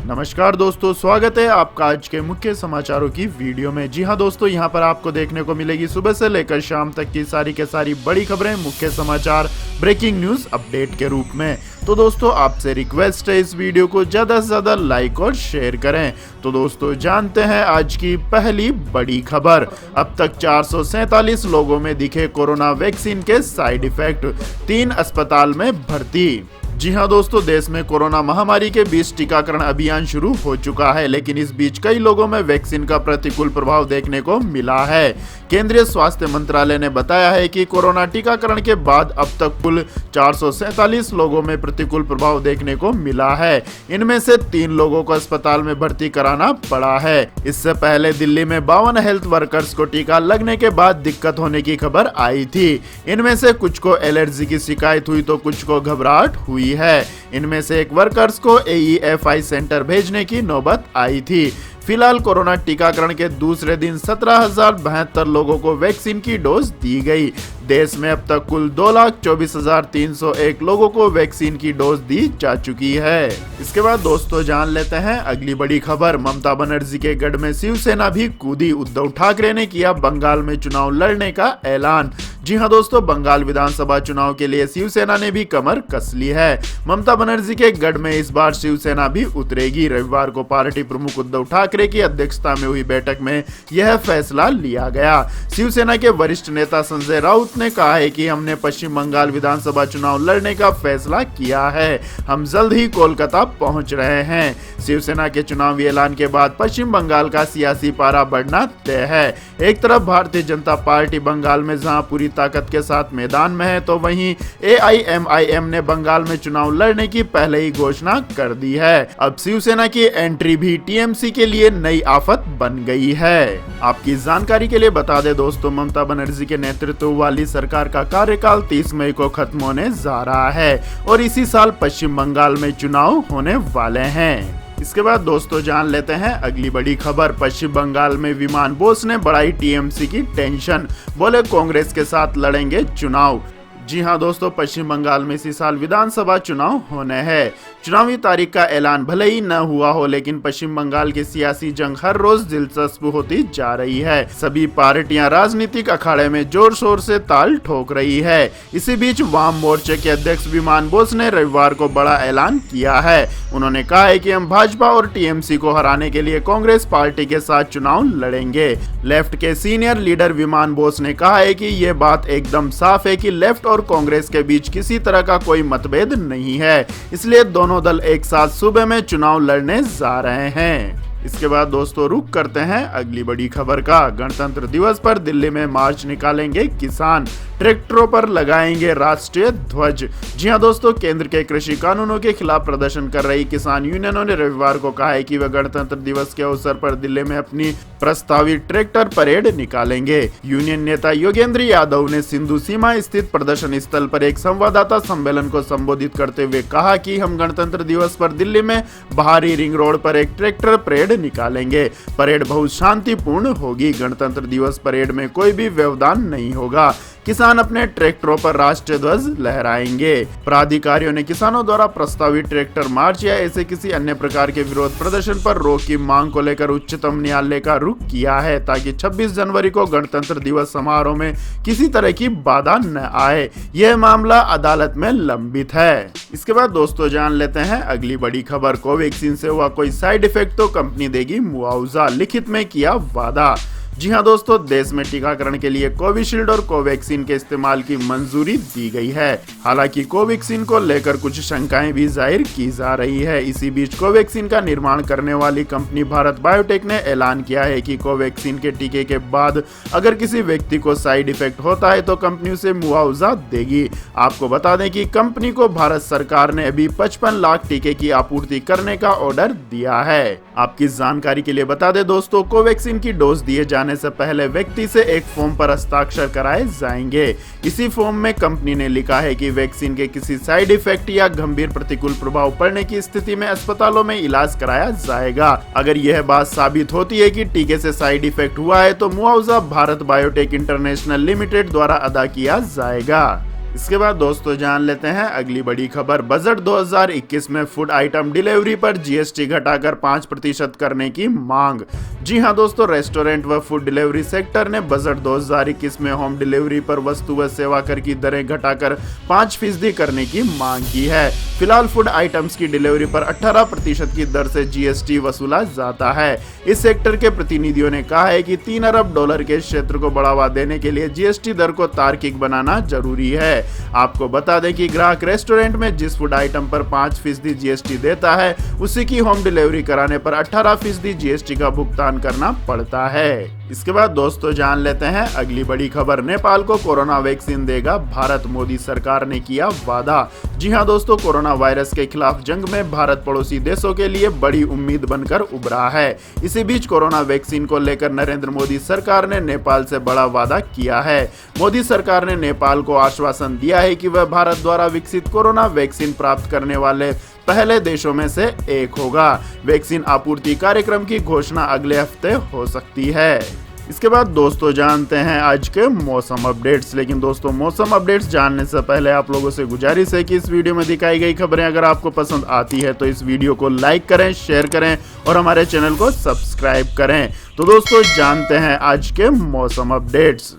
नमस्कार दोस्तों, स्वागत है आपका आज के मुख्य समाचारों की वीडियो में। जी हां दोस्तों, यहां पर आपको देखने को मिलेगी सुबह से लेकर शाम तक की सारी के सारी बड़ी खबरें, मुख्य समाचार, ब्रेकिंग न्यूज अपडेट के रूप में। तो दोस्तों आपसे रिक्वेस्ट है इस वीडियो को ज्यादा से ज्यादा लाइक और शेयर करें। तो दोस्तों जानते हैं आज की पहली बड़ी खबर। अब तक 447 लोगों में दिखे कोरोना वैक्सीन के साइड इफेक्ट, 3 अस्पताल में भर्ती। जी हां दोस्तों, देश में कोरोना महामारी के बीच टीकाकरण अभियान शुरू हो चुका है, लेकिन इस बीच कई लोगों में वैक्सीन का प्रतिकूल प्रभाव देखने को मिला है। केंद्रीय स्वास्थ्य मंत्रालय ने बताया है कि कोरोना टीकाकरण के बाद अब तक कुल 447 लोगों में प्रतिकूल प्रभाव देखने को मिला है। इनमें से 3 लोगों को अस्पताल में भर्ती कराना पड़ा है। इससे पहले दिल्ली में 52 हेल्थ वर्कर्स को टीका लगने के बाद दिक्कत होने की खबर आई थी। इनमें से कुछ को एलर्जी की शिकायत हुई तो कुछ को घबराहट हुई है। इनमें से एक वर्कर्स को AEFI सेंटर भेजने की नौबत आई थी। फिलहाल कोरोना टीकाकरण के दूसरे दिन 17,072 लोगों को वैक्सीन की डोज दी गई। देश में अब तक कुल 2,24,301 लोगों को वैक्सीन की डोज दी जा चुकी है। इसके बाद दोस्तों जान लेते हैं अगली बड़ी खबर। ममता बनर्जी के गढ़ में शिवसेना भी कूदी, उद्धव ठाकरे ने किया बंगाल में चुनाव लड़ने का ऐलान। जी हां दोस्तों, बंगाल विधानसभा चुनाव के लिए शिवसेना ने भी कमर कस ली है। ममता बनर्जी के गढ़ में इस बार शिवसेना भी उतरेगी। रविवार को पार्टी प्रमुख उद्धव ठाकरे की अध्यक्षता में हुई बैठक में यह फैसला लिया गया। शिवसेना के वरिष्ठ नेता संजय राउत ने कहा है कि हमने पश्चिम बंगाल विधानसभा चुनाव लड़ने का फैसला किया है। हम जल्द ही कोलकाता पहुंच रहे हैं। शिवसेना के चुनावी ऐलान के बाद पश्चिम बंगाल का सियासी पारा बढ़ना तय है। एक तरफ भारतीय जनता पार्टी बंगाल में जहां पूरी ताकत के साथ मैदान में है, तो वहीं AIMIM ने बंगाल में चुनाव लड़ने की पहले ही घोषणा कर दी है। अब शिवसेना की एंट्री भी TMC के लिए नई आफत बन गई है। आपकी जानकारी के लिए बता दें दोस्तों, ममता बनर्जी के नेतृत्व वाली सरकार का कार्यकाल 30 मई को खत्म होने जा रहा है और इसी साल पश्चिम बंगाल में चुनाव होने वाले हैं। इसके बाद दोस्तों जान लेते हैं अगली बड़ी खबर। पश्चिम बंगाल में विमान बोस ने बढ़ाई TMC की टेंशन, बोले कांग्रेस के साथ लड़ेंगे चुनाव। जी हां दोस्तों, पश्चिम बंगाल में इसी साल विधानसभा चुनाव होने हैं। चुनावी तारीख का ऐलान भले ही न हुआ हो, लेकिन पश्चिम बंगाल की सियासी जंग हर रोज दिलचस्प होती जा रही है। सभी पार्टियां राजनीतिक अखाड़े में जोर शोर से ताल ठोक रही है। इसी बीच वाम मोर्चे के अध्यक्ष विमान बोस ने रविवार को बड़ा ऐलान किया है। उन्होंने कहा है कि हम भाजपा और TMC को हराने के लिए कांग्रेस पार्टी के साथ चुनाव लड़ेंगे। लेफ्ट के सीनियर लीडर विमान बोस ने कहा है कि ये बात एकदम साफ है कि लेफ्ट और कांग्रेस के बीच किसी तरह का कोई मतभेद नहीं है, इसलिए दोनों दल एक साथ सूबे में चुनाव लड़ने जा रहे हैं। इसके बाद दोस्तों रुक करते हैं अगली बड़ी खबर का। गणतंत्र दिवस पर दिल्ली में मार्च निकालेंगे किसान, ट्रैक्टरों पर लगाएंगे राष्ट्रीय ध्वज। जी हां दोस्तों, केंद्र के कृषि कानूनों के खिलाफ प्रदर्शन कर रही किसान यूनियनों ने रविवार को कहा है कि वे गणतंत्र दिवस के अवसर पर दिल्ली में अपनी प्रस्तावित ट्रैक्टर परेड निकालेंगे। यूनियन नेता योगेंद्र यादव ने सिंधु सीमा स्थित प्रदर्शन स्थल पर एक संवाददाता सम्मेलन को संबोधित करते हुए कहा कि हम गणतंत्र दिवस पर दिल्ली में बाहरी रिंग रोड पर एक ट्रैक्टर परेड निकालेंगे। परेड बहुत शांतिपूर्ण होगी। गणतंत्र दिवस परेड में कोई भी व्यवधान नहीं होगा। किसान अपने ट्रैक्टरों पर राष्ट्रीय ध्वज लहराएंगे। प्राधिकारियों ने किसानों द्वारा प्रस्तावित ट्रैक्टर मार्च या ऐसे किसी अन्य प्रकार के विरोध प्रदर्शन पर रोक की मांग को लेकर उच्चतम न्यायालय का रुख किया है, ताकि 26 जनवरी को गणतंत्र दिवस समारोह में किसी तरह की बाधा न आए। यह मामला अदालत में लंबित है। इसके बाद दोस्तों जान लेते हैं अगली बड़ी खबर। कोवैक्सीन से हुआ कोई साइड इफेक्ट तो कंपनी देगी मुआवजा, लिखित में किया वादा। जी हां दोस्तों, देश में टीकाकरण के लिए कोविशील्ड और कोवैक्सीन के इस्तेमाल की मंजूरी दी गई है। हालांकि कोवैक्सीन को लेकर कुछ शंकाएं भी जाहिर की जा रही है। इसी बीच कोवैक्सीन का निर्माण करने वाली कंपनी भारत बायोटेक ने ऐलान किया है कि कोवैक्सीन के टीके के बाद अगर किसी व्यक्ति को साइड इफेक्ट होता है तो कंपनी उसे मुआवजा देगी। आपको बता दें कि कंपनी को भारत सरकार ने अभी 55 लाख टीके की आपूर्ति करने का ऑर्डर दिया है। आपकी जानकारी के लिए बता दें दोस्तों, कोवैक्सीन की डोज दिए जाने से पहले व्यक्ति से एक फॉर्म पर हस्ताक्षर कराए जाएंगे। इसी फॉर्म में कंपनी ने लिखा है कि वैक्सीन के किसी साइड इफेक्ट या गंभीर प्रतिकूल प्रभाव पड़ने की स्थिति में अस्पतालों में इलाज कराया जाएगा। अगर यह बात साबित होती है कि टीके से साइड इफेक्ट हुआ है तो मुआवजा भारत बायोटेक इंटरनेशनल लिमिटेड द्वारा अदा किया जाएगा। इसके बाद दोस्तों जान लेते हैं अगली बड़ी खबर। बजट 2021 में फूड आइटम डिलीवरी पर जीएसटी घटाकर 5% करने की मांग। जी हां दोस्तों, रेस्टोरेंट व फूड डिलीवरी सेक्टर ने बजट 2021 में होम डिलीवरी पर वस्तु व सेवा कर की दरें घटाकर 5% करने की मांग की है। फिलहाल फूड आइटम्स की डिलीवरी पर 18% की दर से जीएसटी वसूला जाता है। इस सेक्टर के प्रतिनिधियों ने कहा है कि $3 अरब के क्षेत्र को बढ़ावा देने के लिए जीएसटी दर को तार्किक बनाना जरूरी है। आपको बता दें कि ग्राहक रेस्टोरेंट में जिस फूड आइटम पर 5% जीएसटी देता है, उसी की होम डिलीवरी कराने पर 18% जीएसटी का भुगतान करना पड़ता है। इसके बाद दोस्तों जान लेते हैं अगली बड़ी खबर। नेपाल को कोरोना वैक्सीन देगा भारत, मोदी सरकार ने किया वादा। जी हां दोस्तों, कोरोना वायरस के खिलाफ जंग में भारत पड़ोसी देशों के लिए बड़ी उम्मीद बनकर उभरा है। इसी बीच कोरोना वैक्सीन को लेकर नरेंद्र मोदी सरकार ने नेपाल से बड़ा वादा किया है। मोदी सरकार ने नेपाल को आश्वासन दिया है कि वह भारत द्वारा विकसित कोरोना वैक्सीन प्राप्त करने वाले पहले देशों में से एक होगा। वैक्सीन आपूर्ति कार्यक्रम की घोषणा अगले हफ्ते हो सकती है। इसके बाद दोस्तों जानते हैं आज के मौसम अपडेट्स। लेकिन दोस्तों मौसम अपडेट्स जानने से पहले आप लोगों से गुजारिश है कि इस वीडियो में दिखाई गई खबरें अगर आपको पसंद आती है तो इस वीडियो को लाइक करें, शेयर करें और हमारे चैनल को सब्सक्राइब करें। तो दोस्तों जानते हैं आज के मौसम अपडेट्स।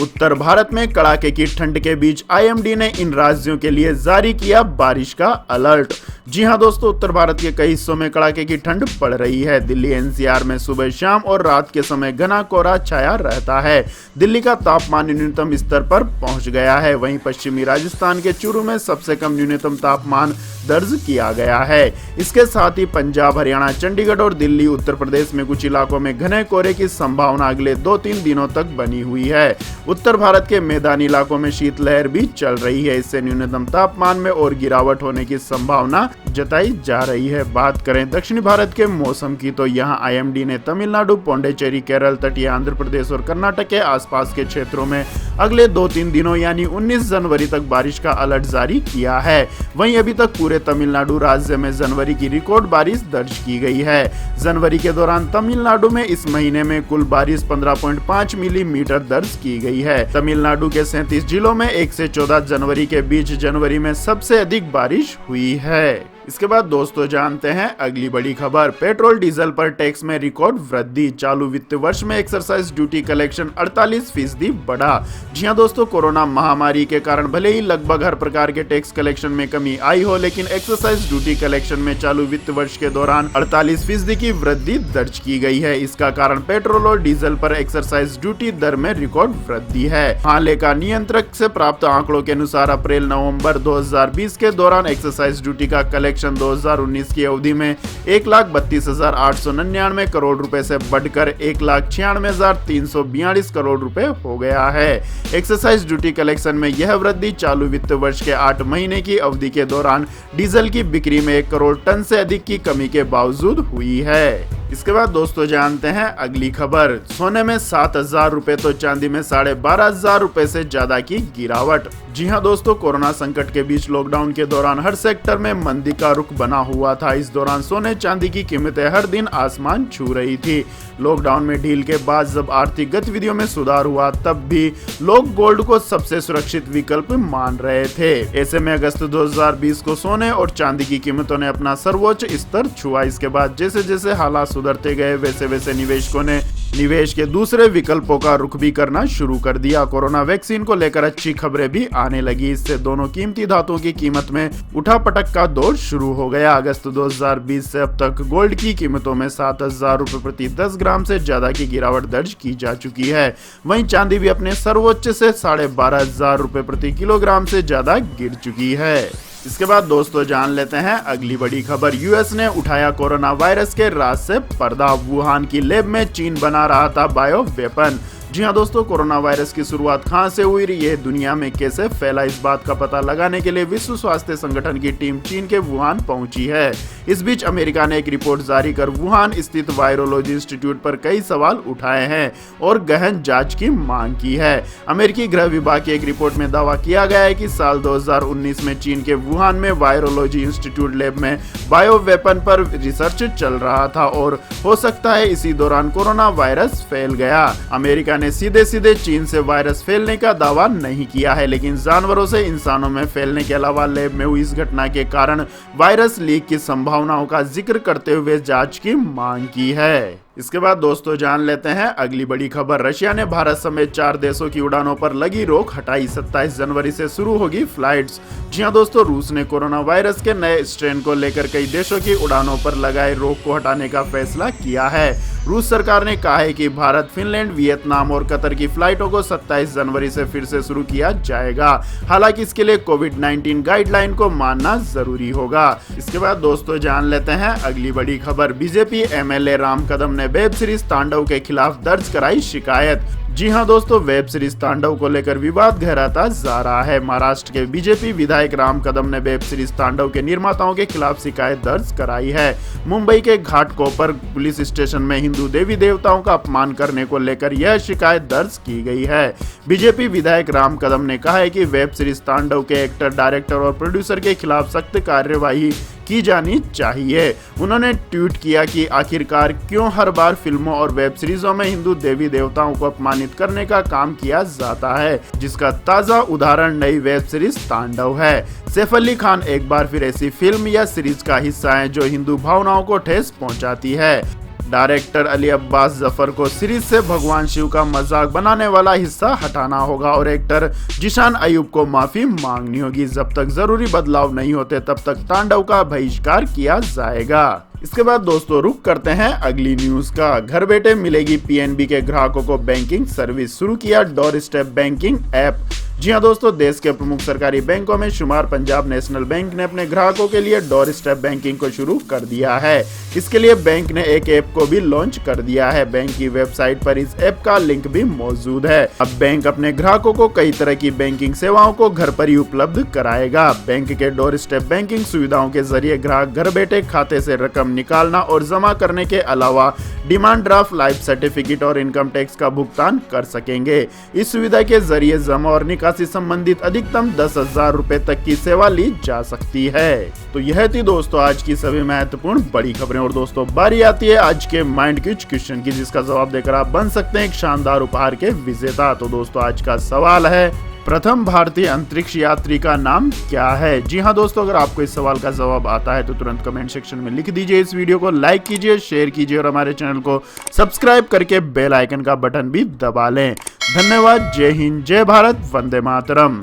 उत्तर भारत में कड़ाके की ठंड के बीच आईएमडी ने इन राज्यों के लिए जारी किया बारिश का अलर्ट। जी हां दोस्तों, उत्तर भारत के कई हिस्सों में कड़ाके की ठंड पड़ रही है। दिल्ली एनसीआर में सुबह, शाम और रात के समय घना कोहरा छाया रहता है। दिल्ली का तापमान न्यूनतम स्तर पर पहुंच गया है। वहीं पश्चिमी राजस्थान के चूरू में सबसे कम न्यूनतम तापमान दर्ज किया गया है। इसके साथ ही पंजाब, हरियाणा, चंडीगढ़ और दिल्ली, उत्तर प्रदेश में कुछ इलाकों में घने कोहरे की संभावना अगले 2-3 दिनों तक बनी हुई है। उत्तर भारत के मैदानी इलाकों में शीतलहर भी चल रही है। इससे न्यूनतम तापमान में और गिरावट होने की संभावना जताई जा रही है। बात करें दक्षिणी भारत के मौसम की तो यहाँ आईएमडी ने तमिलनाडु, पौंडीचेरी, केरल, तटीय आंध्र प्रदेश और कर्नाटक के आसपास के क्षेत्रों में अगले 2-3 दिनों यानी 19 जनवरी तक बारिश का अलर्ट जारी किया है। वहीं अभी तक पूरे तमिलनाडु राज्य में जनवरी की रिकॉर्ड बारिश दर्ज की गई है। जनवरी के दौरान तमिलनाडु में इस महीने में कुल बारिश 15.5 मिलीमीटर दर्ज की गई है। तमिलनाडु के 37 जिलों में 1 से 14 जनवरी के बीच जनवरी में सबसे अधिक बारिश हुई है। इसके बाद दोस्तों जानते हैं अगली बड़ी खबर। पेट्रोल डीजल पर टैक्स में रिकॉर्ड वृद्धि। चालू वित्त वर्ष में एक्साइज ड्यूटी कलेक्शन 48% बढ़ा। जी हां दोस्तों, कोरोना महामारी के कारण भले ही लगभग हर प्रकार के टैक्स कलेक्शन में कमी आई हो, लेकिन एक्साइज ड्यूटी कलेक्शन में चालू वित्त वर्ष के दौरान 48% की वृद्धि दर्ज की गई है। इसका कारण पेट्रोल और डीजल पर एक्साइज ड्यूटी दर में रिकॉर्ड वृद्धि है। हाँ, लेखा नियंत्रक से प्राप्त आंकड़ों के अनुसार अप्रैल-नवंबर 2020 के दौरान एक्साइज ड्यूटी का कलेक्शन 2019 की अवधि में 1,32,899 करोड़ रुपए से बढ़कर 1,96,342 करोड़ रुपए हो गया है। एक्साइज ड्यूटी कलेक्शन में यह वृद्धि चालू वित्त वर्ष के 8 महीने की अवधि के दौरान डीजल की बिक्री में 1 करोड़ टन से अधिक की कमी के बावजूद हुई है। इसके बाद दोस्तों जानते हैं अगली खबर। सोने में 7,000 रुपए तो चांदी में 12,500 रुपए से ज्यादा की गिरावट। जी हां दोस्तों, कोरोना संकट के बीच लॉकडाउन के दौरान हर सेक्टर में मंदी का रुख बना हुआ था। इस दौरान सोने चांदी की कीमतें हर दिन आसमान छू रही थी। लॉकडाउन में ढील के बाद जब आर्थिक गतिविधियों में सुधार हुआ, तब भी लोग गोल्ड को सबसे सुरक्षित विकल्प मान रहे थे। ऐसे में अगस्त 2020 को सोने और चांदी की कीमतों ने अपना सर्वोच्च स्तर छुआ। इसके बाद जैसे जैसे हालात सुधरते गए, वैसे वैसे निवेशकों ने निवेश के दूसरे विकल्पों का रुख भी करना शुरू कर दिया। कोरोना वैक्सीन को लेकर अच्छी खबरें भी आने लगी। इससे दोनों कीमती धातुओं की कीमत में उठापटक का दौर शुरू हो गया। अगस्त 2020 से अब तक गोल्ड की कीमतों में 7,000 रुपए प्रति 10 ग्राम से ज्यादा की गिरावट दर्ज की जा चुकी है। वहीं चांदी भी अपने सर्वोच्च से 12,500 रुपए प्रति किलोग्राम से ज्यादा गिर चुकी है। इसके बाद दोस्तों जान लेते हैं अगली बड़ी खबर। यूएस ने उठाया कोरोना वायरस के राज से पर्दा। वुहान की लैब में चीन बना रहा था बायो वेपन। जी हां दोस्तों, कोरोना वायरस की शुरुआत कहां से हुई, यह दुनिया में कैसे फैला, इस बात का पता लगाने के लिए विश्व स्वास्थ्य संगठन की टीम चीन के वुहान पहुंची है। इस बीच अमेरिका ने एक रिपोर्ट जारी कर वुहान स्थित वायरोलॉजी इंस्टीट्यूट पर कई सवाल उठाए हैं और गहन जांच की मांग की है। अमेरिकी गृह विभाग की एक रिपोर्ट में दावा किया गया है कि साल 2019 में चीन के वुहान में वायरोलॉजी इंस्टीट्यूट लैब में बायो वेपन पर रिसर्च चल रहा था और हो सकता है इसी दौरान कोरोना वायरस फैल गया। अमेरिका ने सीधे सीधे चीन से वायरस फैलने का दावा नहीं किया है, लेकिन जानवरों से इंसानों में फैलने के अलावा लैब में हुई इस घटना के कारण वायरस लीक की संभावनाओं का जिक्र करते हुए जांच की मांग की है। इसके बाद दोस्तों जान लेते हैं अगली बड़ी खबर। रशिया ने भारत समेत 4 देशों की उड़ानों पर लगी रोक हटाई। 27 जनवरी से शुरू होगी फ्लाइट्स। जी हां दोस्तों, रूस ने कोरोना वायरस के नए स्ट्रेन को लेकर कई देशों की उड़ानों पर लगाए रोक को हटाने का फैसला किया है। रूस सरकार ने कहा है कि भारत, फिनलैंड, वियतनाम और कतर की फ्लाइटों को 27 जनवरी से फिर से शुरू किया जाएगा। हालांकि इसके लिए कोविड-19 गाइडलाइन को मानना जरूरी होगा। इसके बाद दोस्तों जान लेते हैं अगली बड़ी खबर। बीजेपी एमएलए राम कदम ने वेब सीरीज तांडव के खिलाफ दर्ज कराई शिकायत। जी हां दोस्तों, वेब सीरीज तांडव को लेकर विवाद गहराता जा रहा है। महाराष्ट्र के बीजेपी विधायक राम कदम ने वेब सीरीज तांडव के निर्माताओं के खिलाफ शिकायत दर्ज कराई है। मुंबई के घाटकोपर पुलिस स्टेशन में हिंदू देवी देवताओं का अपमान करने को लेकर यह शिकायत दर्ज की गई है। बीजेपी विधायक राम कदम ने कहा है कि वेब सीरीज तांडव के एक्टर, डायरेक्टर और प्रोड्यूसर के खिलाफ सख्त कार्यवाही की जानी चाहिए। उन्होंने ट्वीट किया कि आखिरकार क्यों हर बार फिल्मों और वेब सीरीजों में हिंदू देवी देवताओं को अपमानित करने का काम किया जाता है, जिसका ताजा उदाहरण नई वेब सीरीज तांडव है। सैफ अली खान एक बार फिर ऐसी फिल्म या सीरीज का हिस्सा है जो हिंदू भावनाओं को ठेस पहुंचाती है। डायरेक्टर अली अब्बास जफर को सीरीज से भगवान शिव का मजाक बनाने वाला हिस्सा हटाना होगा और एक्टर जिशान अयूब को माफी मांगनी होगी। जब तक जरूरी बदलाव नहीं होते तब तक तांडव का बहिष्कार किया जाएगा। इसके बाद दोस्तों रुक करते हैं अगली न्यूज का। घर बैठे मिलेगी पीएनबी के ग्राहकों को बैंकिंग सर्विस। शुरू किया डोर स्टेप बैंकिंग ऐप। जी हां दोस्तों, देश के प्रमुख सरकारी बैंकों में शुमार पंजाब नेशनल बैंक ने अपने ग्राहकों के लिए डोर स्टेप बैंकिंग को शुरू कर दिया है। इसके लिए बैंक ने एक ऐप को भी लॉन्च कर दिया है। बैंक की वेबसाइट पर इस ऐप का लिंक भी मौजूद है। अब बैंक अपने ग्राहकों को कई तरह की बैंकिंग सेवाओं को घर पर ही उपलब्ध कराएगा। बैंक के डोर स्टेप बैंकिंग सुविधाओं के जरिए ग्राहक घर बैठे खाते से रकम निकालना और जमा करने के अलावा डिमांड ड्राफ्ट, लाइफ सर्टिफिकेट और इनकम टैक्स का भुगतान कर सकेंगे। इस सुविधा के जरिए जमा और निकासी संबंधित अधिकतम 10,000 रुपए तक की सेवा ली जा सकती है। तो यह थी दोस्तों आज की सभी महत्वपूर्ण बड़ी खबरें। और दोस्तों बारी आती है आज के माइंड क्विज क्वेश्चन की, जिसका जवाब देकर आप बन सकते हैं एक शानदार उपहार के विजेता। तो दोस्तों आज का सवाल है, प्रथम भारतीय अंतरिक्ष यात्री का नाम क्या है? जी हां दोस्तों, अगर आपको इस सवाल का जवाब आता है तो तुरंत कमेंट सेक्शन में लिख दीजिए। इस वीडियो को लाइक कीजिए, शेयर कीजिए और हमारे चैनल को सब्सक्राइब करके बेल आइकन का बटन भी दबा लें। धन्यवाद। जय हिंद, जय भारत, वंदे मातरम।